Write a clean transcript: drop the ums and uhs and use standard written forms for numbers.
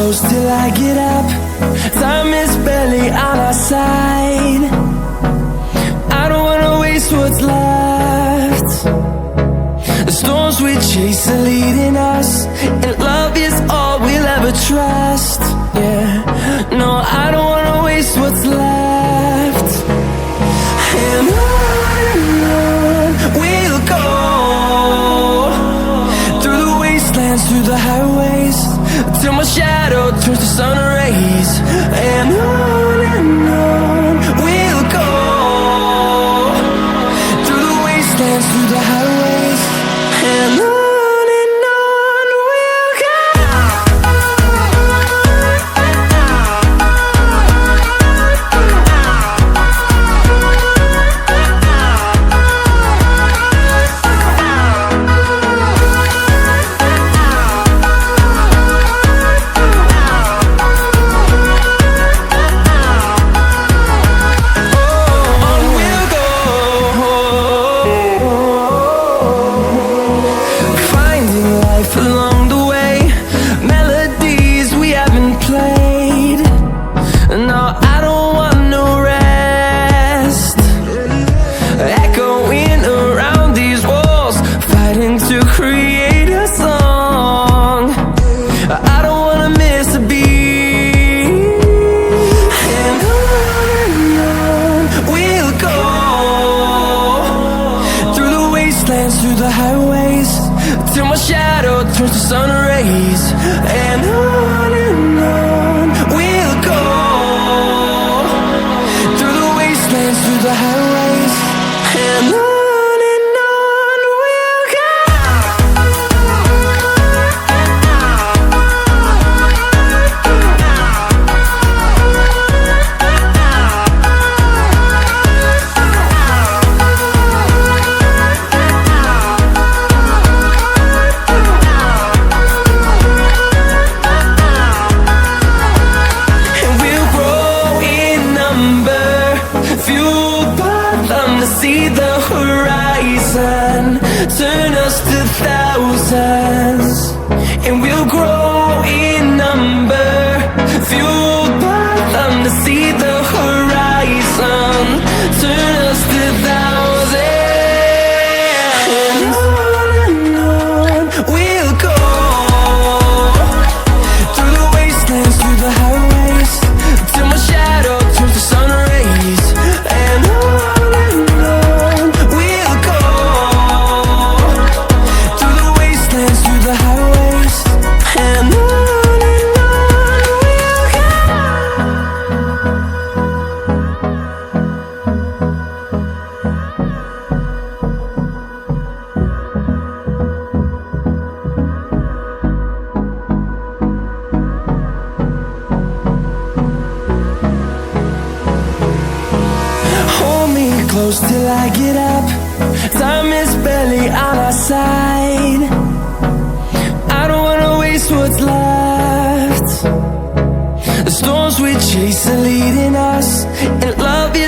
close till I get up. Time is barely on our side. I don't wanna waste what's left. The storms we chase are leading us, and love is all we'll ever trust. Yeah, no, I don't wanna waste what's left. And on we'll go, through the wastelands, through the highways, till my shadow turns to sun rays. And on we'll go, through the wastelands, through the highways, and on. Through the highways, till my shadow turns to sun rays. And on we'll go, through the wastelands, through the highways, and on. See the horizon, turn us to thousands, and we'll grow in number, fueled by them to see the horizon, turn us to thousands. And on we'll go, through the wastelands, through the highways, till my shadow turns to sun rays. And on close till I get up. Time is barely on our side. I don't wanna waste what's left. The storms we chase are leading us, and love is